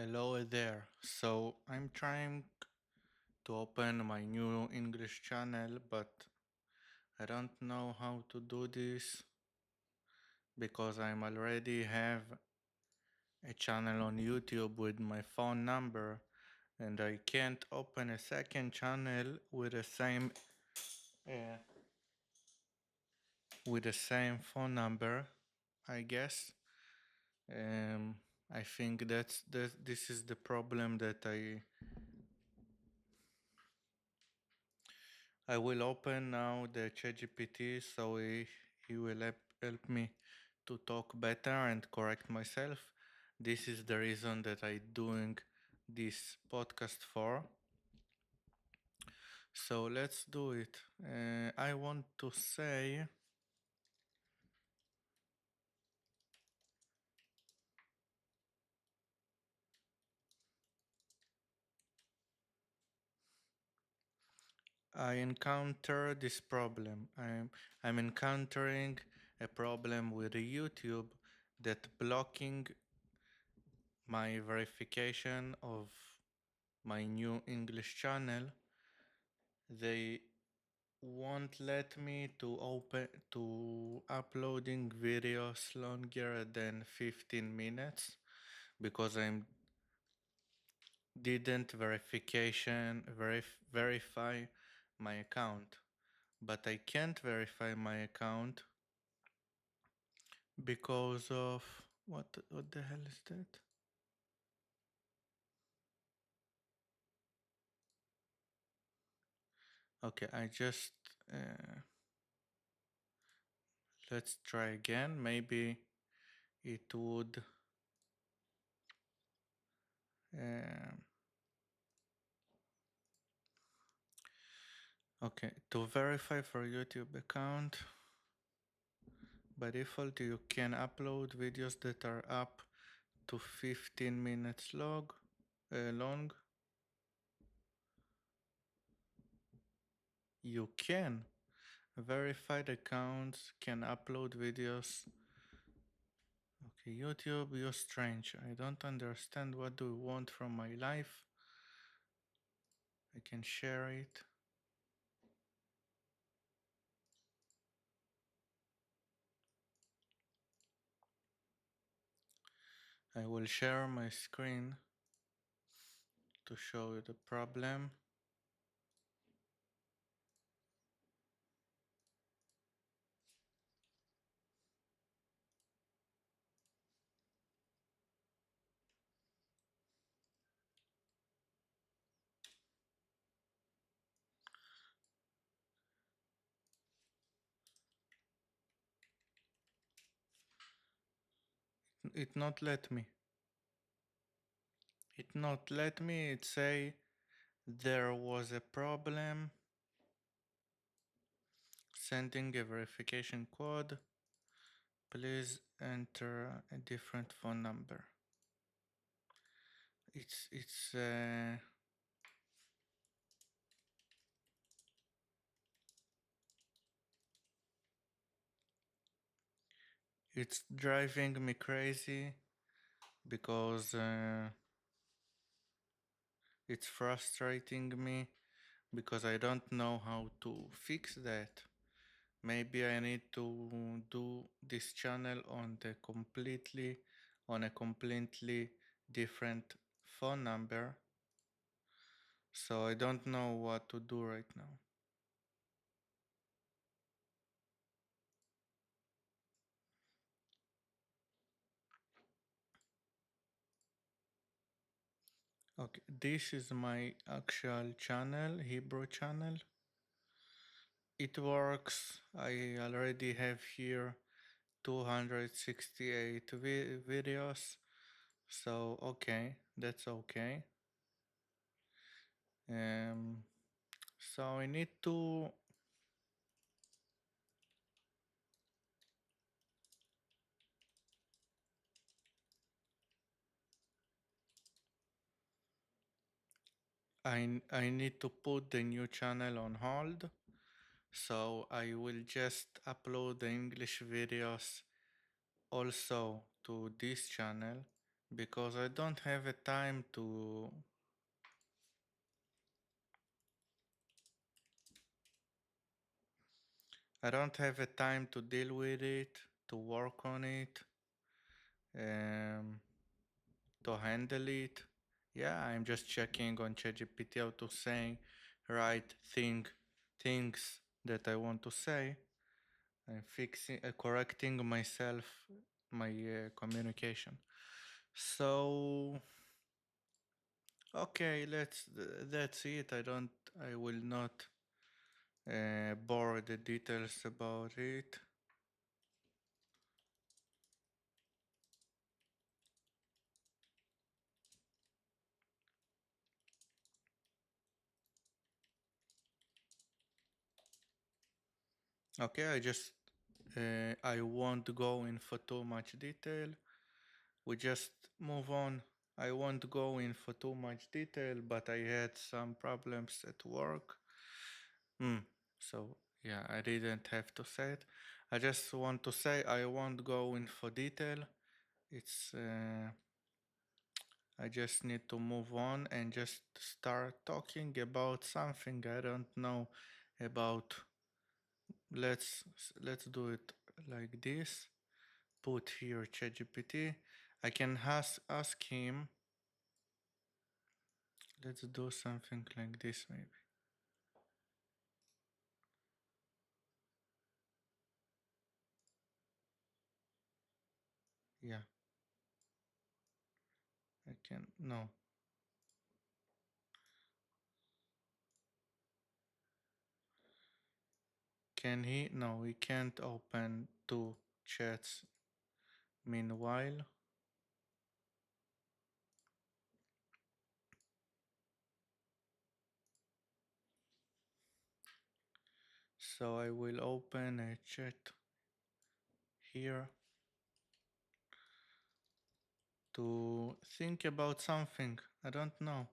Hello there. So I'm trying to open my new English channel, but I don't know how to do this because I'm already have a channel on YouTube with my phone number and I can't open a second channel uh, with the same phone number, I guess. Um, I think this is the problem that I will open now the ChatGPT so he will help me to talk better and correct myself. This is the reason that I doing this podcast for. So let's do it. I want to say I encounter this problem. I'm encountering a problem with YouTube that blocking my verification of my new English channel. They won't let me to uploading videos longer than 15 minutes because I didn't verify my account, but I can't verify my account because of what the hell is that? Okay, I just let's try again. Maybe it would um, okay, to verify for YouTube account. By default, you can upload videos that are up to 15 minutes long. You can. Verified accounts can upload videos. Okay, YouTube, you're strange. I don't understand what do you want from my life. I can share it. I will share my screen to show you the problem. It not let me. It not let me. It say there was a problem sending a verification code. Please enter a different phone number. It's driving me crazy because it's frustrating me because I don't know how to fix that. Maybe I need to do this channel on a completely different phone number. So I don't know what to do right now. Okay, this is my actual channel, Hebrew channel. It works. I already have here 268 videos. So okay, that's okay. Um, so I need to put the new channel on hold. So I will just upload the English videos also to this channel because I don't have a time to. I don't have a time to deal with it, to work on it, um, to handle it. Yeah, I'm just checking on ChatGPT how to say right things that I want to say. I'm correcting myself, my communication. So okay, that's it. I will not bore the details about it. Okay, I won't go in for too much detail. We just move on. I won't go in for too much detail, but I had some problems at work. So yeah, I didn't have to say it. I just want to say I won't go in for detail. It's I just need to move on and just start talking about something I don't know about. Let's do it like this. Put here ChatGPT. I can ask him. Let's do something like this maybe. Yeah, I can. No, can he? No, he can't open two chats. Meanwhile, so I will open a chat here to think about something. I don't know.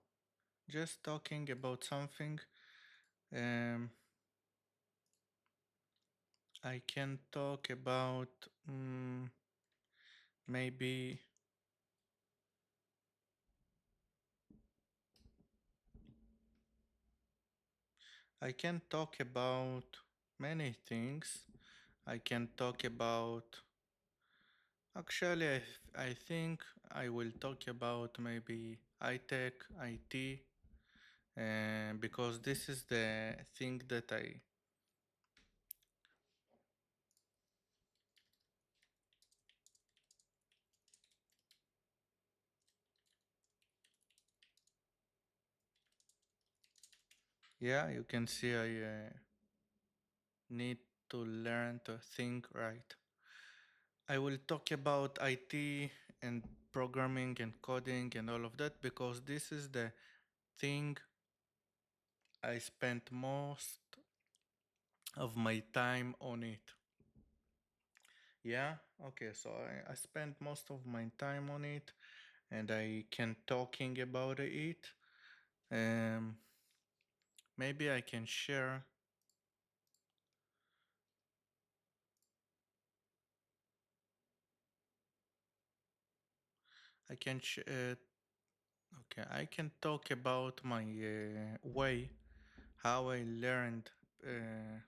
Just talking about something. Um, I can talk about maybe I can talk about many things. I can talk about. Actually, I think I will talk about maybe iTech, IT, because this is the thing that yeah, you can see I need to learn to think right. I will talk about IT and programming and coding and all of that because this is the thing I spent most of my time on it. Yeah, okay, so I spent most of my time on it and I can talking about it. Um, maybe I can share. I can okay. I can talk about my way how I learned uh,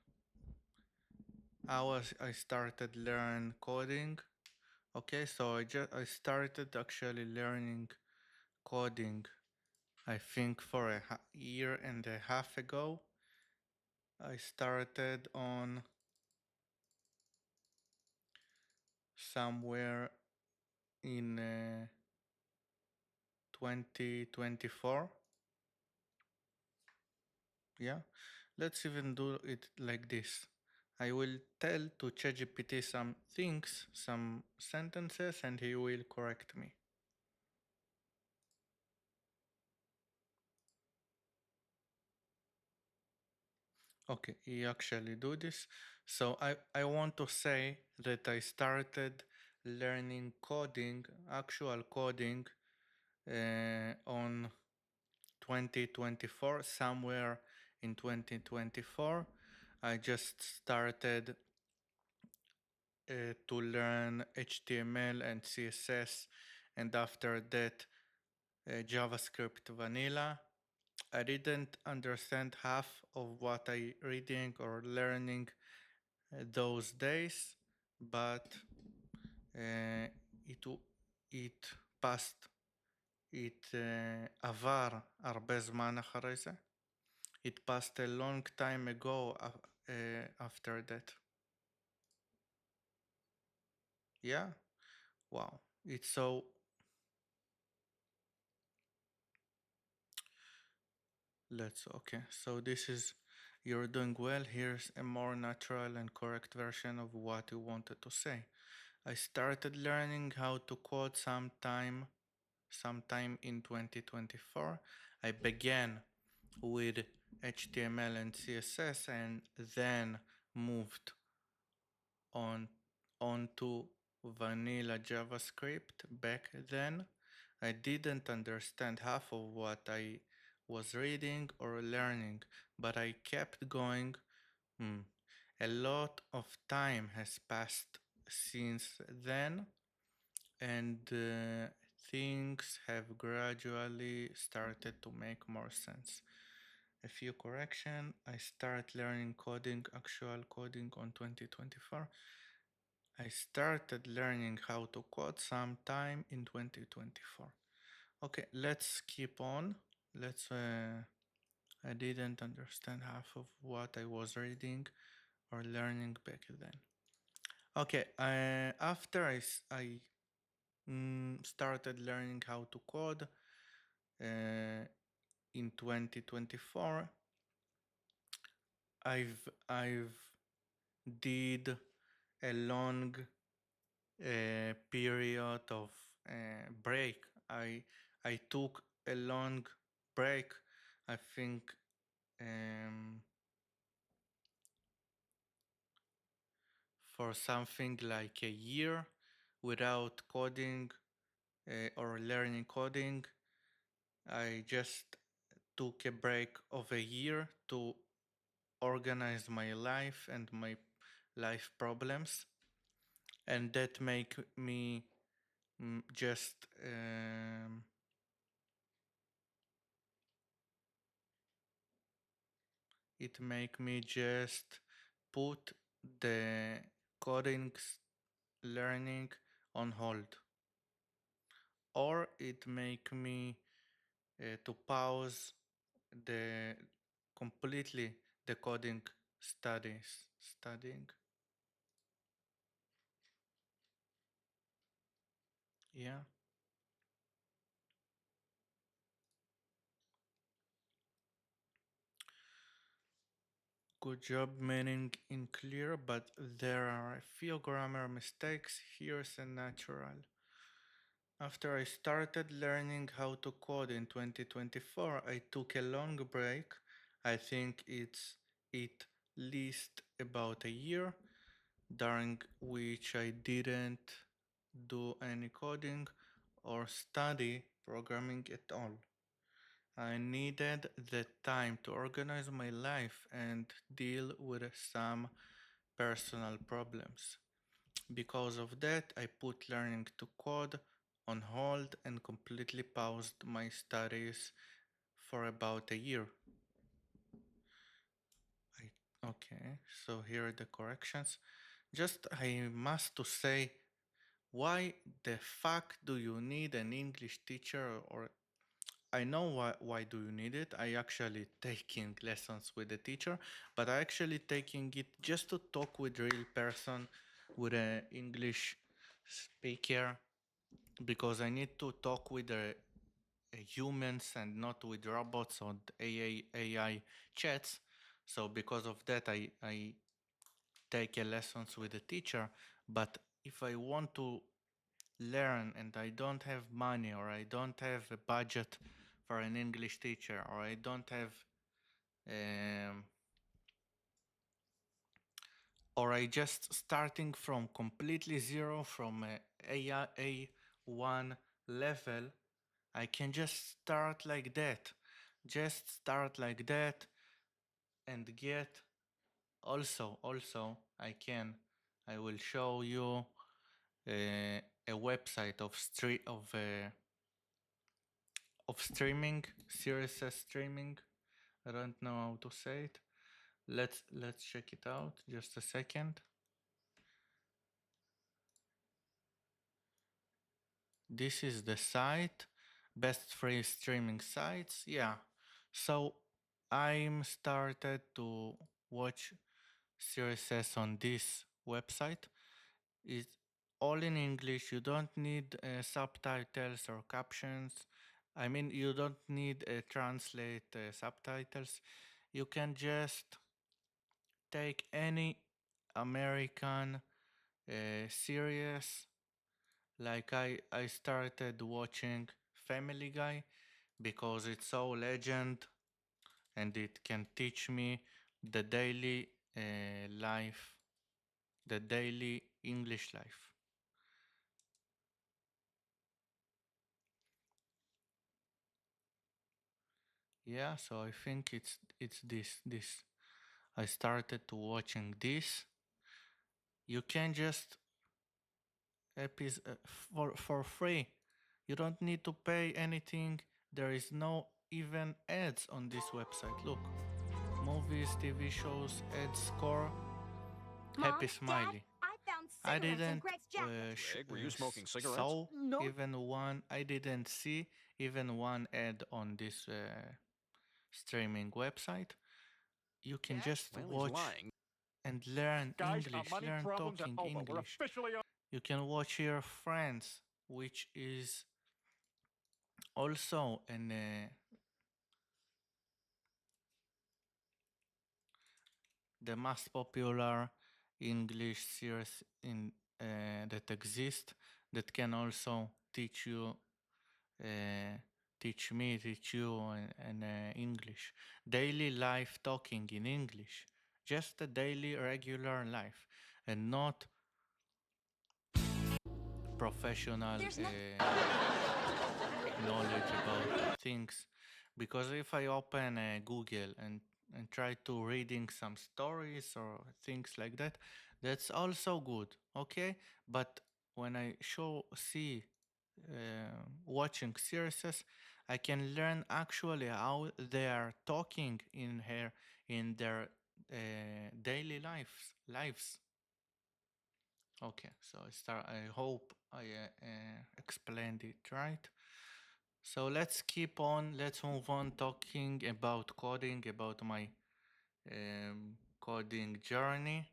I started learn coding. Okay, so I started actually learning coding. I think for a year and a half ago. I started on somewhere in 2024. Yeah, let's even do it like this. I will tell to ChatGPT some things, some sentences, and he will correct me. Okay, he actually do this. So I want to say that I started learning coding, actual coding, on 2024, somewhere in 2024. I just started to learn HTML and CSS and after that, JavaScript vanilla. I didn't understand half of what I reading or learning those days, but uh, it it passed. it עבר הרבה זמן אחרי זה. It passed a long time ago after that. Yeah, wow. It's so. Okay. So this is, you're doing well. Here's a more natural and correct version of what you wanted to say. I started learning how to code sometime in 2024. I began with HTML and CSS and then moved on onto vanilla JavaScript. Back then, I didn't understand half of what I was reading or learning, but I kept going. A lot of time has passed since then, and things have gradually started to make more sense. A few correction. I start learning coding, actual coding on 2024. I started learning how to code sometime in 2024. Okay, let's keep on. I didn't understand half of what I was reading or learning back then. Okay, after I started learning how to code in 2024, I've did a long period of break. I took a long break. I think um, for something like a year without coding or learning coding. I just took a break of a year to organize my life and my life problems, and that make me just it make me just put the coding learning on hold, or it make me to pause the completely the coding studying. Yeah. Good job meaning in clear, but there are a few grammar mistakes. Here's a natural. After I started learning how to code in 2024, I took a long break. I think it's at least about a year, during which I didn't do any coding or study programming at all. I needed the time to organize my life and deal with some personal problems. Because of that, I put learning to code on hold and completely paused my studies for about a year. Okay, so here are the corrections. Just I must to say, why the fuck do you need an English teacher? Or I know why do you need it. I actually taking lessons with the teacher, but I actually taking it just to talk with real person, with an English speaker, because I need to talk with humans and not with robots or AI chats. So because of that, I take a lessons with a teacher. But if I want to learn and I don't have money, or I don't have a budget for an English teacher, or I don't have um, or I just starting from completely zero, from A1 level, I can just start like that. Just start like that and get also I will show you a website of streaming, Sirius streaming. I don't know how to say it. Let's check it out. Just a second. This is the site, best free streaming sites. Yeah. So I'm started to watch Series S on this website. It's all in English. You don't need subtitles or captions. I mean, you don't need translate subtitles. You can just take any American series. Like I started watching Family Guy because it's so legend and it can teach me the daily life, the daily English life. Yeah, so I think it's this. I started to watching this. You can just for free. You don't need to pay anything. There is no even ads on this website. Look, movies, TV shows, ads score. Mom, Happy Dad, Smiley. I found I cigarettes in didn't Greg's jacket. Greg, were you smoking cigarettes? saw No. even one. I didn't see even one ad on this streaming website. You can just Well, he's watch lying. and learn Guys, English, money learn problems are talking over. We're English. officially on. You can watch your friends, which is also the most popular English series in that exist that can also teach you, uh, teach you in English. Daily life talking in English, just a daily regular life, and not professional There's no. knowledge about things. Because if I open Google and try to reading some stories or things like that, that's also good, okay? But when I see watching series, I can learn actually how they are talking in their daily lives. Okay, so I hope I explained it right. So let's keep on. Let's move on talking about coding, about my coding journey.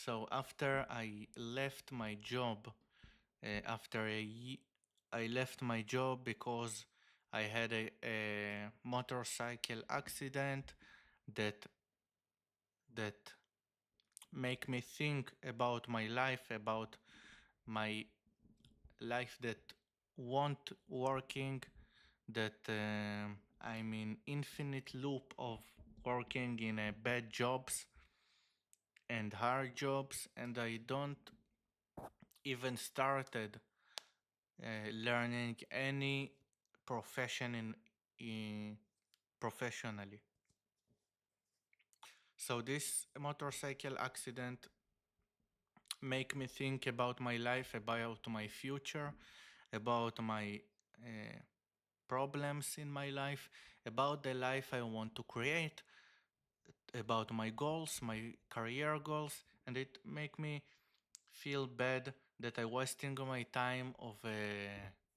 So after I left my job, after I left my job because I had a motorcycle accident that that make me think about my life, about my life that won't working, that I'm in infinite loop of working in bad jobs and hard jobs, and I don't even started learning any profession in professionally. So this motorcycle accident make me think about my life, about my future, about my uh, problems in my life, about the life I want to create, about my goals, my career goals, and it make me feel bad that I wasting my time of a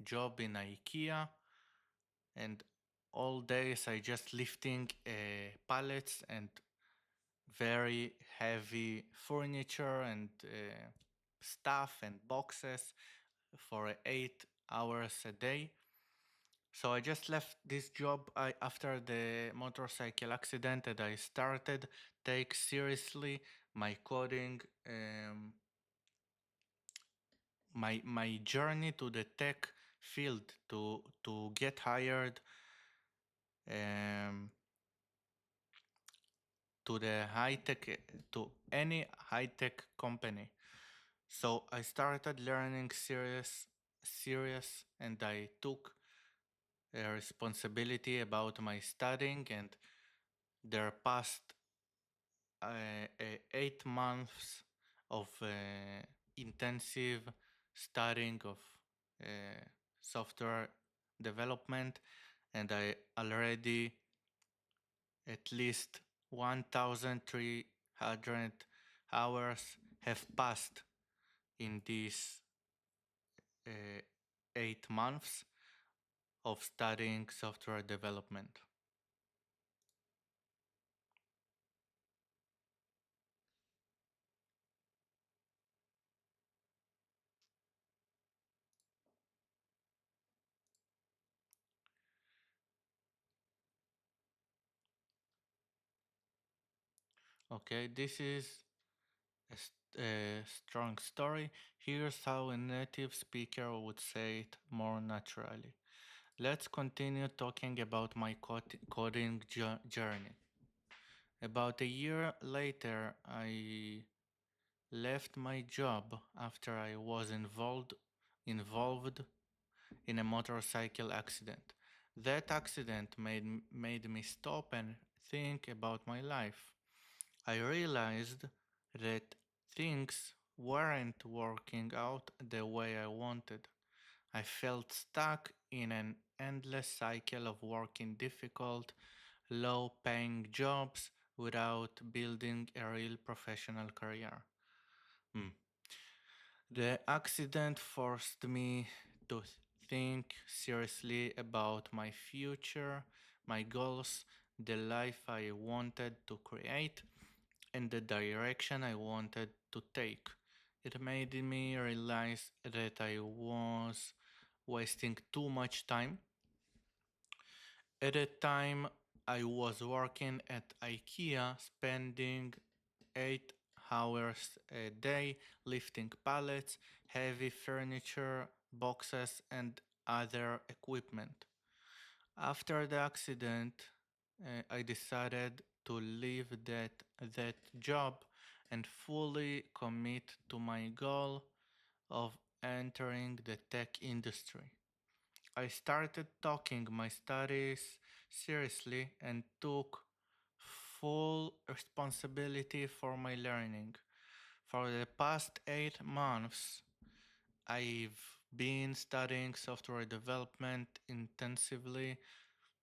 job in IKEA and all days I just lifting pallets and very heavy furniture and stuff and boxes for 8 hours a day. So I just left this job after the motorcycle accident, and I started take seriously my coding, my journey to the tech field to get hired um, to the high tech to any high tech company. So I started learning serious, and I took a responsibility about my studying and their past 8 months of intensive studying of software development, and I already at least 1,300 hours have passed in these 8 months of studying software development. Okay, this is a strong story. Here's how a native speaker would say it more naturally. Let's continue talking about my coding journey. About a year later, I left my job after I was involved in a motorcycle accident. That accident made me stop and think about my life. I realized that things weren't working out the way I wanted. I felt stuck in an endless cycle of working difficult, low paying jobs without building a real professional career. Hmm. The accident forced me to think seriously about my future, my goals, the life I wanted to create, and the direction I wanted to take. It made me realize that I was wasting too much time. At the time, I was working at IKEA, spending 8 hours a day lifting pallets, heavy furniture, boxes, and other equipment. After the accident, I decided to leave that job and fully commit to my goal of entering the tech industry. I started taking my studies seriously and took full responsibility for my learning. For the past 8 months, I've been studying software development intensively.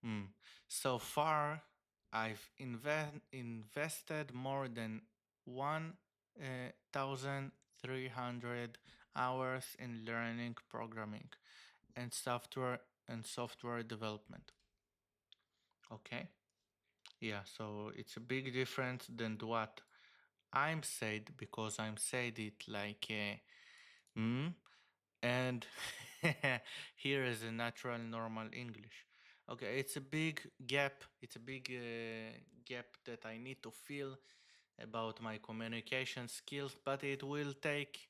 Mm. So far, I've invested more than 1,300 hours in learning programming and software development. Okay? Yeah, so it's a big difference than what I'm said because I'm said it like mm, and here is a natural normal English. Okay, it's a big gap. It's a big gap that I need to fill about my communication skills, but it will take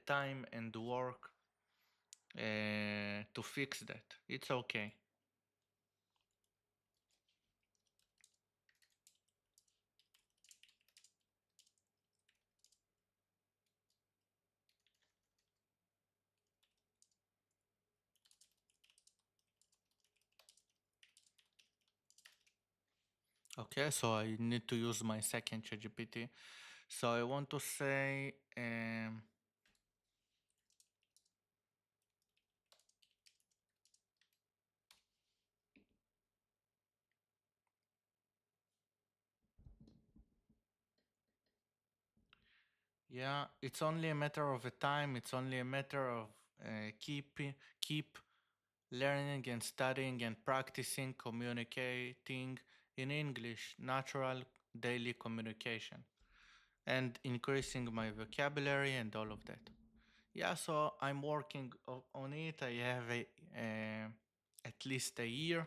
time and work to fix that. It's okay. Okay, so I need to use my second ChatGPT. So I want to say, yeah, it's only a matter of a time. It's only a matter of keep learning and studying and practicing communicating in English, natural daily communication, and increasing my vocabulary and all of that. Yeah, so I'm working on it. I have at least a year.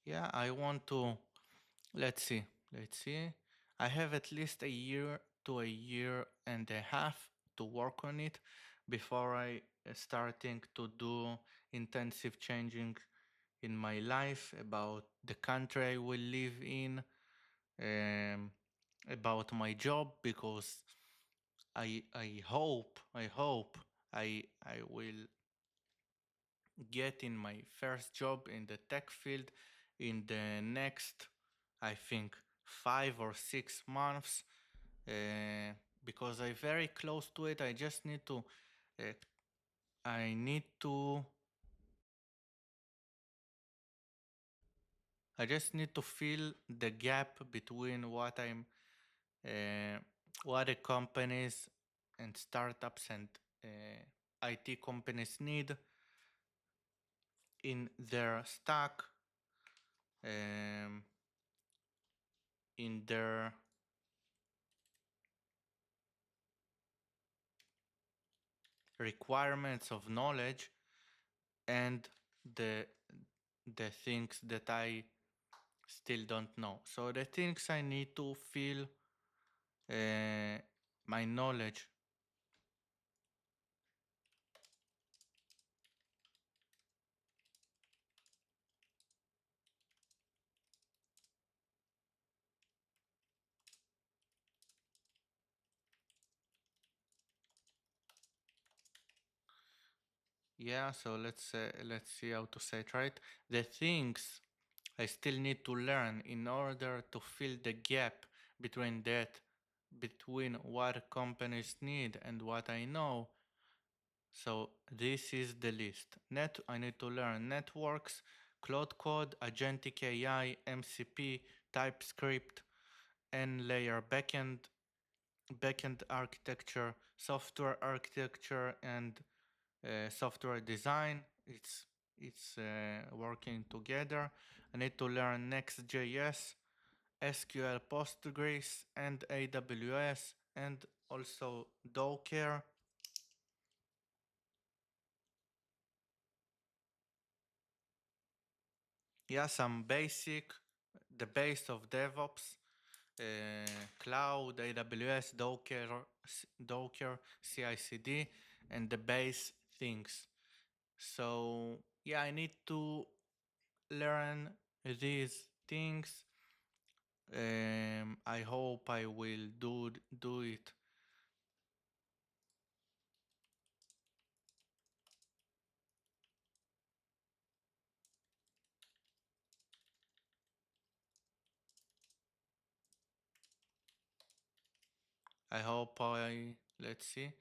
Yeah, I want to. Let's see. Let's see. I have at least a year to a year and a half to work on it before I starting to do intensive changing in my life about the country I will live in, um, about my job because I hope I will get in my first job in the tech field in the next I think 5 or 6 months, uh, because I'm very close to it. Uh, I need to, I just need to fill the gap between uh, what the companies and startups and IT companies need in their stack, um, in their requirements of knowledge, and the the things that I still don't know. So the things I need to fill my knowledge. Yeah, so let's see how to say it right. The things I still need to learn in order to fill the gap between that, between what companies need and what I know. So this is the list. I need to learn networks, cloud code, agentic AI, MCP, TypeScript, N-layer backend architecture, software architecture, and software design. It's working together. I need to learn Next.js, SQL, Postgres, and AWS, and also Docker. Yeah, some basic, the base of DevOps, cloud, AWS, Docker, CI/CD, and the base things. So yeah, I need to learn these things. I hope I will do it. I hope I let's see.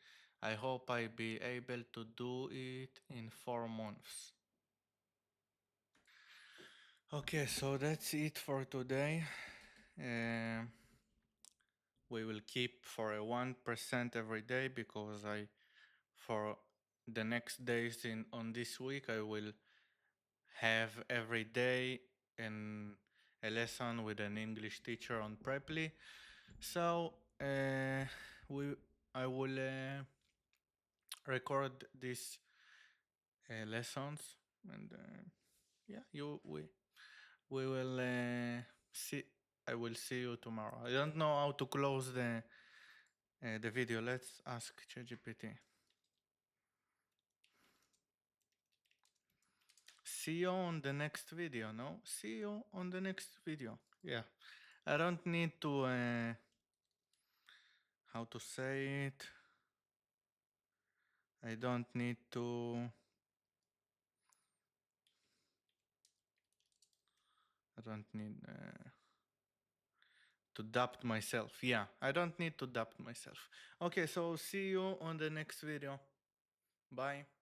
I hope I be able to do it in 4 months. Okay, so that's it for today. Um, we will keep for a 1% every day because I for the next days in on this week I will have every day in a lesson with an English teacher on Preply. So we I will record these lessons, and yeah, you we will see. I will see you tomorrow. I don't know how to close the video. Let's ask ChatGPT. See you on the next video. No, see you on the next video. Yeah, I don't need to. How to say it? I don't need to. I don't need to adapt myself. Yeah, I don't need to adapt myself. Okay, so see you on the next video. Bye.